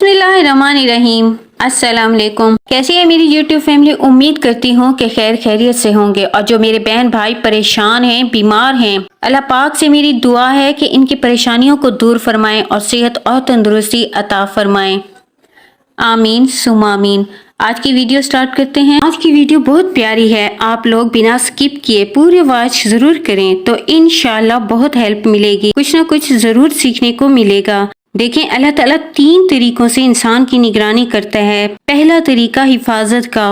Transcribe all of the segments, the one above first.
बिस्मिल्लाहिर्रहमानिर्रहीम। अस्सलाम वालेकुम। कैसी है मेरी यूट्यूब फैमिली? उम्मीद करती हूँ कि खैर खैरियत से होंगे। और जो मेरे बहन भाई परेशान हैं, बीमार हैं, अल्लाह पाक से मेरी दुआ है कि इनकी परेशानियों को दूर फरमाएं और सेहत और तंदुरुस्ती अता फरमाएं। आमीन सुम्मा आमीन। आज की वीडियो स्टार्ट करते हैं। आज की वीडियो बहुत प्यारी है, आप लोग बिना स्किप किए पूरे वॉच जरूर करें तो इंशाल्लाह बहुत हेल्प मिलेगी, कुछ ना कुछ जरूर सीखने को मिलेगा। देखें, अल्लाह ताला 3 तरीकों से इंसान की निगरानी करता है। पहला तरीका हिफाजत का,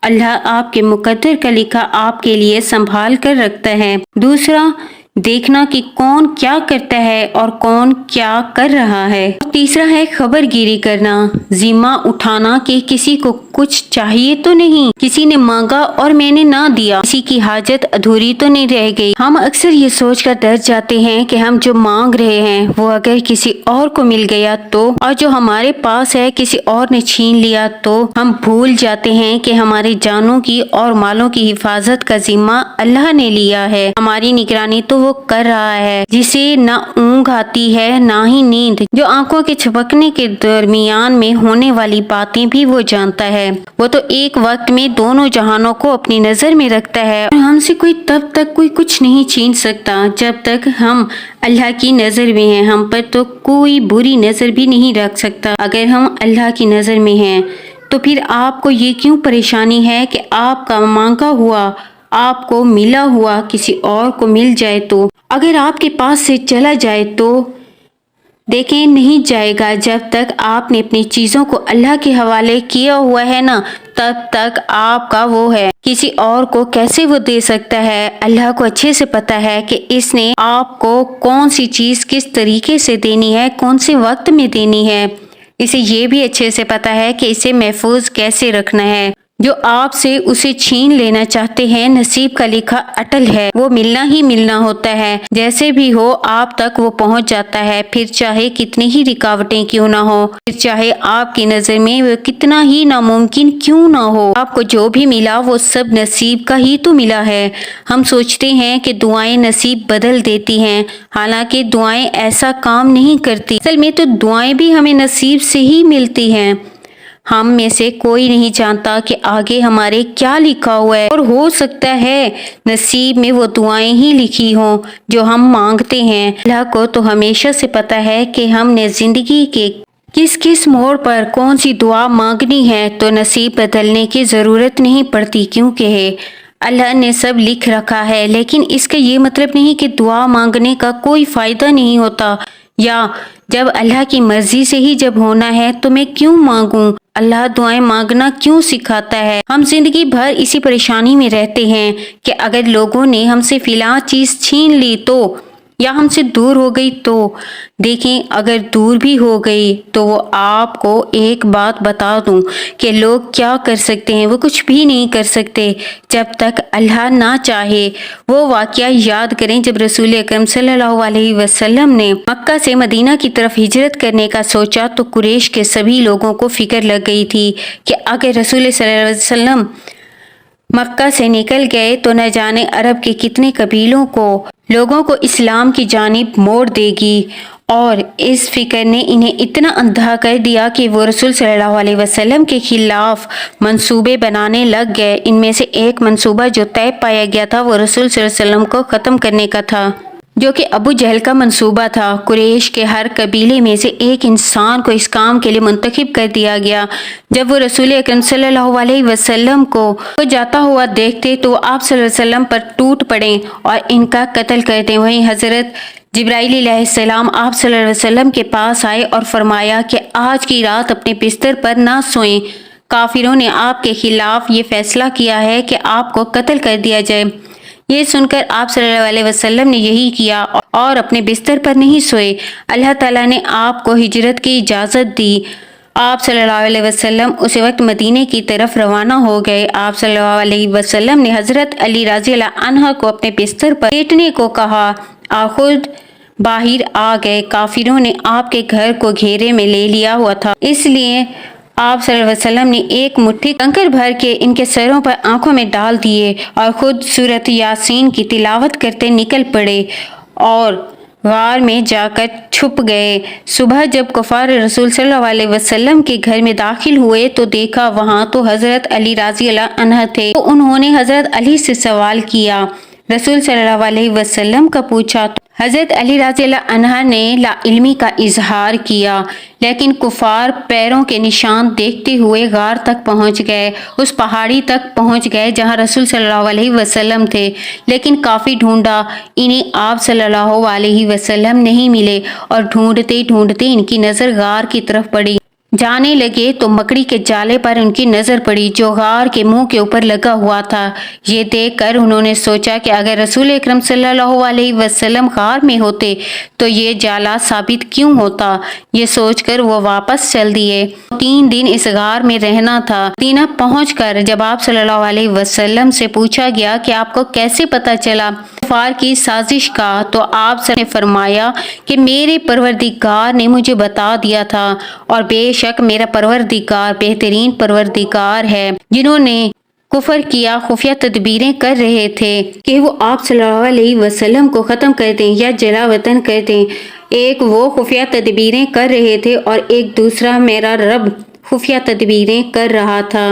अल्लाह आपके मुकद्दर का लिखा आपके लिए संभाल कर रखता है। दूसरा, देखना कि कौन क्या करता है और कौन क्या कर रहा है। और तीसरा है खबरगिरी करना, जिम्मा उठाना कि किसी को कुछ चाहिए तो नहीं, किसी ने मांगा और मैंने ना दिया, किसी की हाजत अधूरी तो नहीं रह गई। हम अक्सर ये सोच कर डर जाते हैं कि हम जो मांग रहे हैं वो अगर किसी और को मिल गया तो, और जो हमारे पास है किसी और ने छीन लिया तो। हम भूल जाते हैं कि हमारी जानों की और मालों की हिफाजत का जिम्मा अल्लाह ने लिया है। हमारी निगरानी तो वो कर रहा है, जिसे ना ऊँघ आती है ना ही नींद, जो आंखों के झपकने के दरमियान में होने वाली बातें भी वो जानता है। वो तो एक वक्त में दोनों जहानों को अपनी नजर में रखता है। हमसे कोई तब तक कोई कुछ नहीं छीन सकता जब तक हम अल्लाह की नजर में हैं। हम पर तो कोई बुरी नजर भी नहीं रख सकता अगर हम अल्लाह की नजर में हैं। तो फिर आपको ये क्यों परेशानी है कि आपका मांगा हुआ, आपको मिला हुआ किसी और को मिल जाए तो, अगर आपके पास से चला जाए तो? देखें, नहीं जाएगा। जब तक आपने अपनी चीजों को अल्लाह के हवाले किया हुआ है ना, तब तक आपका वो है। किसी और को कैसे वो दे सकता है? अल्लाह को अच्छे से पता है कि इसने आपको कौन सी चीज किस तरीके से देनी है, कौन से वक्त में देनी है। इसे ये भी अच्छे से पता है कि इसे महफूज कैसे रखना है। जो आपसे उसे छीन लेना चाहते हैं, नसीब का लिखा अटल है, वो मिलना ही मिलना होता है। जैसे भी हो आप तक वो पहुंच जाता है, फिर चाहे कितनी ही रुकावटें क्यों ना हो, फिर चाहे आपकी नजर में वो कितना ही नामुमकिन क्यों ना हो। आपको जो भी मिला वो सब नसीब का ही तो मिला है। हम सोचते हैं कि दुआएं नसीब बदल देती हैं, हालांकि दुआएं ऐसा काम नहीं करती। असल में तो दुआएं भी हमें नसीब से ही मिलती हैं। हम में से कोई नहीं जानता कि आगे हमारे क्या लिखा हुआ है, और हो सकता है नसीब में वो दुआएं ही लिखी हों जो हम मांगते हैं। अल्लाह को तो हमेशा से पता है कि हमने जिंदगी के किस किस मोड़ पर कौन सी दुआ मांगनी है, तो नसीब बदलने की जरूरत नहीं पड़ती, क्योंकि अल्लाह ने सब लिख रखा है। लेकिन इसका ये मतलब नहीं कि दुआ मांगने का कोई फायदा नहीं होता, या जब अल्लाह की मर्जी से ही जब होना है तो मैं क्यों मांगूं। अल्लाह दुआएं मांगना क्यों सिखाता है? हम जिंदगी भर इसी परेशानी में रहते हैं कि अगर लोगों ने हमसे फिलहाल चीज छीन ली तो, या हमसे दूर हो गई तो। देखें, अगर दूर भी हो गई तो वो आपको एक बात बता दूं कि लोग क्या कर सकते हैं, वो कुछ भी नहीं कर सकते जब तक अल्लाह ना चाहे। वो वाकया याद करें जब रसूल अकरम सल्लल्लाहु अलैहि वसल्लम ने मक्का से मदीना की तरफ हिजरत करने का सोचा तो कुरैश के सभी लोगों को फिक्र लग गई थी कि अगर रसूल सल्लल्लाहु अलैहि वसल्लम मक्का से निकल गए तो न जाने अरब के कितने कबीलों को, लोगों को इस्लाम की जानिब मोड़ देगी। और इस फिक्र ने इन्हें इतना अंधा कर दिया कि वो रसूल सल्लल्लाहु अलैहि वसल्लम के खिलाफ मंसूबे बनाने लग गए। इनमें से एक मंसूबा जो तय पाया गया था वो रसूल सल्लल्लाहु अलैहि वसल्लम को ख़त्म करने का था, जो कि अबू जहल का मंसूबा था। कुरैश के हर कबीले में से एक इंसान को इस काम के लिए मुंतखब कर दिया गया। जब वो रसूल अकरम सल्लल्लाहु अलैहि वसल्लम को जाता हुआ देखते तो आप सल्लल्लाहु अलैहि वसल्लम पर टूट पड़े और इनका कत्ल कर दें। वहीं हजरत जिब्राइल अलैहिस्सलाम आप सल्लल्लाहु अलैहि वसल्लम के पास आए और फरमाया कि आज की रात अपने बिस्तर पर ना सोएं, काफिरों ने आपके खिलाफ ये फैसला किया है कि आपको कत्ल कर दिया जाए। ये सुनकर आप सल्लल्लाहु अलैहि वसल्लम ने यही किया और अपने बिस्तर पर नहीं सोए। अल्लाह ताला ने आपको हिजरत की इजाज़त दी। आप सल्लल्लाहु अलैहि वसल्लम उसी वक्त मदीने की तरफ रवाना हो गए। आप सल्लल्लाहु अलैहि वसल्लम ने हज़रत अली रज़ी अल्लाह अन्हा को अपने बिस्तर पर लेटने को कहा। आप खुद बाहर आ गए। काफिरों ने आपके घर को घेरे में ले लिया हुआ था, इसलिए आप सल्लल्लाहु अलैहि वसल्लम ने एक मुट्ठी कंकर भर के इनके सरों पर आंखों में डाल दिए और खुद सूरत यासीन की तिलावत करते निकल पड़े। और गार में जाकर छुप गए। सुबह जब कुफार रसूल सल्लल्लाहु अलैहि वसल्लम के घर में दाखिल हुए तो देखा वहां तो हजरत अली राजी अल्लाह अन्हा थे। तो उन्होंने हजरत अली से सवाल किया, रसूल सल्लल्लाहु अलैहि वसल्लम का पूछा तो हजरत अली राजी अल्लाह अन्हा ने लाइल्मी का इजहार किया। लेकिन कुफार पैरों के निशान देखते हुए गार तक पहुंच गए, उस पहाड़ी तक पहुंच गए जहां रसूल सल्लल्लाहु अलैहि वसल्लम थे। लेकिन काफ़ी ढूंढा, इन्हें आप सल्लल्लाहु अलैहि वसल्लम नहीं मिले और ढूंढते ढूंढते इनकी नज़र गार की तरफ पड़ी। जाने लगे तो मकड़ी के जाले पर उनकी नज़र पड़ी जो गार के मुंह के ऊपर लगा हुआ था। ये देखकर उन्होंने सोचा कि अगर रसूल अकरम सल्लल्लाहु अलैहि वसल्लम गार में होते तो ये जाला साबित क्यों होता। ये सोचकर वो वापस चल दिए। 3 दिन इस गार में रहना था। मदीना पहुंचकर जब आप सल्लल्लाहु अलैहि वसल्लम से पूछा गया कि आपको कैसे पता चला कुफार की साजिश का, तो आप ने फरमाया कि मेरे परवरदिगार ने मुझे बता दिया था और बेशक मेरा परवरदिगार बेहतरीन परवरदिगार है। जिन्होंने कुफर किया खुफिया तदबीरें कर रहे थे कि वो आप सल्लल्लाहु अलैहि वसल्लम को ख़त्म कर दें या जला वतन कर दें। एक वो खुफिया तदबीरें कर रहे थे और एक दूसरा मेरा रब खुफिया तदबीरें कर रहा था।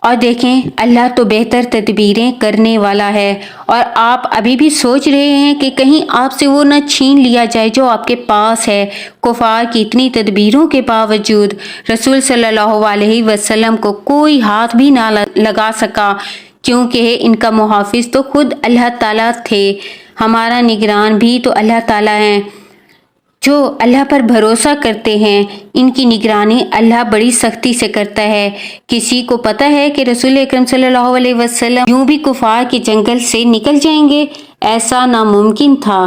और देखें अल्लाह तो बेहतर तदबीरें करने वाला है। और आप अभी भी सोच रहे हैं कि कहीं आपसे वो न छीन लिया जाए जो आपके पास है। कुफार की इतनी तदबीरों के बावजूद रसूल सल्लल्लाहु अलैहि वसल्लम को कोई हाथ भी ना लगा सका, क्योंकि इनका मुहाफिज तो खुद अल्लाह ताला थे। हमारा निगरान भी तो अल्लाह ताला है। जो अल्लाह पर भरोसा करते हैं इनकी निगरानी अल्लाह बड़ी सख्ती से करता है। किसी को पता है कि रसूल अकरम सल्लल्लाहु अलैहि वसल्लम यूं भी कुफार के जंगल से निकल जाएंगे? ऐसा नामुमकिन था।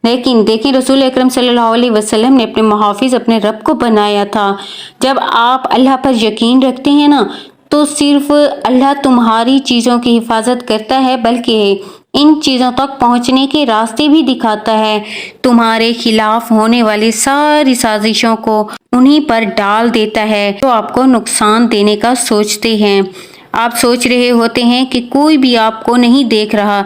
लेकिन देखें रसूल अकरम सल्लल्लाहु अलैहि वसल्लम ने अपने मुहाफिज अपने रब को बनाया था। जब आप अल्लाह पर यकीन रखते हैं ना, तो सिर्फ अल्लाह तुम्हारी चीज़ों की हिफाजत करता है, बल्कि इन चीज़ों तक पहुंचने के रास्ते भी दिखाता है। तुम्हारे खिलाफ होने वाली सारी साजिशों को उन्हीं पर डाल देता है जो आपको नुकसान देने का सोचते हैं। आप सोच रहे होते हैं कि कोई भी आपको नहीं देख रहा,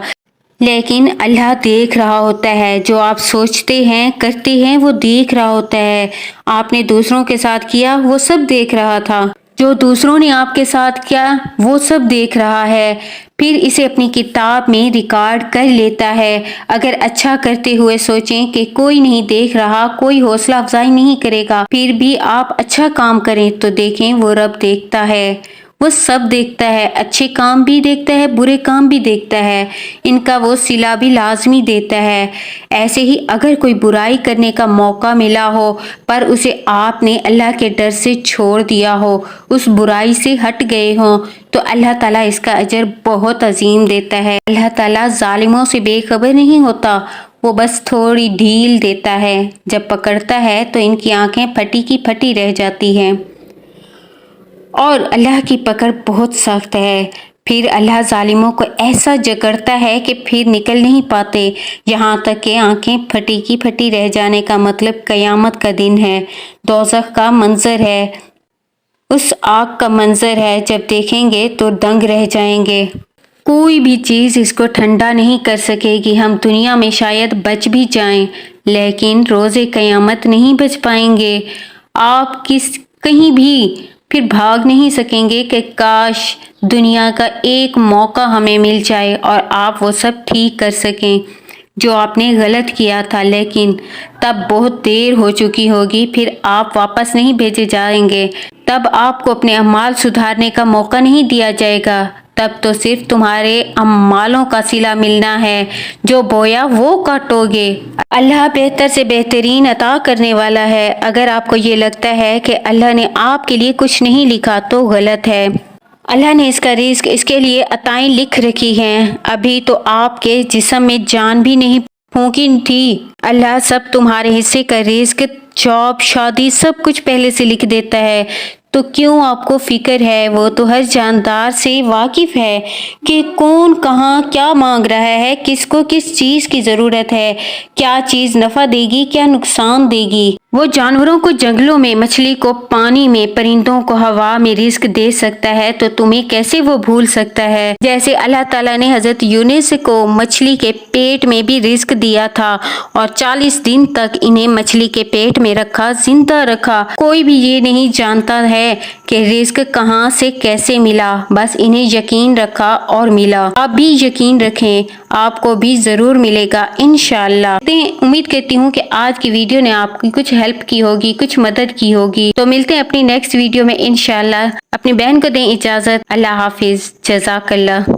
लेकिन अल्लाह देख रहा होता है। जो आप सोचते हैं करते हैं वो देख रहा होता है। आपने दूसरों के साथ किया वो सब देख रहा था, जो दूसरों ने आपके साथ किया वो सब देख रहा है, फिर इसे अपनी किताब में रिकॉर्ड कर लेता है। अगर अच्छा करते हुए सोचें कि कोई नहीं देख रहा, कोई हौसला अफजाई नहीं करेगा, फिर भी आप अच्छा काम करें तो देखें वो रब देखता है। वो सब देखता है, अच्छे काम भी देखता है, बुरे काम भी देखता है। इनका वो सिला भी लाजमी देता है। ऐसे ही अगर कोई बुराई करने का मौका मिला हो पर उसे आपने अल्लाह के डर से छोड़ दिया हो, उस बुराई से हट गए हो, तो अल्लाह ताला इसका अजर बहुत अजीम देता है। अल्लाह ताला जालिमों से बेखबर नहीं होता, वो बस थोड़ी ढील देता है। जब पकड़ता है तो इनकी आंखें फटी की फटी रह जाती हैं। और अल्लाह की पकड़ बहुत सख्त है। फिर अल्लाह जालिमों को ऐसा जकड़ता है कि फिर निकल नहीं पाते, यहाँ तक कि आंखें फटी की फटी रह जाने का मतलब क़यामत का दिन है, दोज़ख का मंजर है, उस आग का मंजर है। जब देखेंगे तो दंग रह जाएंगे। कोई भी चीज़ इसको ठंडा नहीं कर सकेगी। हम दुनिया में शायद बच भी जाएं, लेकिन रोज़े क़यामत नहीं बच पाएंगे। आप कहीं भी फिर भाग नहीं सकेंगे कि काश दुनिया का एक मौका हमें मिल जाए और आप वो सब ठीक कर सकें जो आपने गलत किया था, लेकिन तब बहुत देर हो चुकी होगी। फिर आप वापस नहीं भेजे जाएंगे, तब आपको अपने अमाल सुधारने का मौका नहीं दिया जाएगा। तब तो सिर्फ तुम्हारे अमालों का सिला मिलना है, जो बोया वो काटोगे। अल्लाह बेहतर से बेहतरीन अता करने वाला है। अगर आपको ये लगता है कि अल्लाह ने आपके लिए कुछ नहीं लिखा तो गलत है। अल्लाह ने इसका रिस्क इसके लिए अताएं लिख रखी हैं। अभी तो आपके जिस्म में जान भी नहीं फूंकी थी। अल्लाह सब तुम्हारे हिस्से का रिस्क, जॉब, शादी सब कुछ पहले से लिख देता है। तो क्यों आपको फिक्र है? वो तो हर जानदार से वाकिफ है कि कौन कहाँ क्या मांग रहा है, किसको किस चीज़ की ज़रूरत है, क्या चीज़ नफ़ा देगी क्या नुकसान देगी। वो जानवरों को जंगलों में, मछली को पानी में, परिंदों को हवा में रिस्क दे सकता है तो तुम्हें कैसे वो भूल सकता है। जैसे अल्लाह ताला ने हजरत यूनुस को मछली के पेट में भी रिस्क दिया था और 40 दिन तक इन्हें मछली के पेट में रखा, जिंदा रखा। कोई भी ये नहीं जानता है कि रिस्क कहाँ से कैसे मिला, बस इन्हें यकीन रखा और मिला। आप भी यकीन रखें, आपको भी जरूर मिलेगा इंशाल्लाह। उम्मीद करती हूँ कि आज की वीडियो ने आपकी कुछ हेल्प की होगी, कुछ मदद की होगी। तो मिलते हैं अपनी नेक्स्ट वीडियो में इंशाल्लाह। अपनी बहन को दें इजाजत। अल्लाह हाफिज, जज़ाकल्लाह।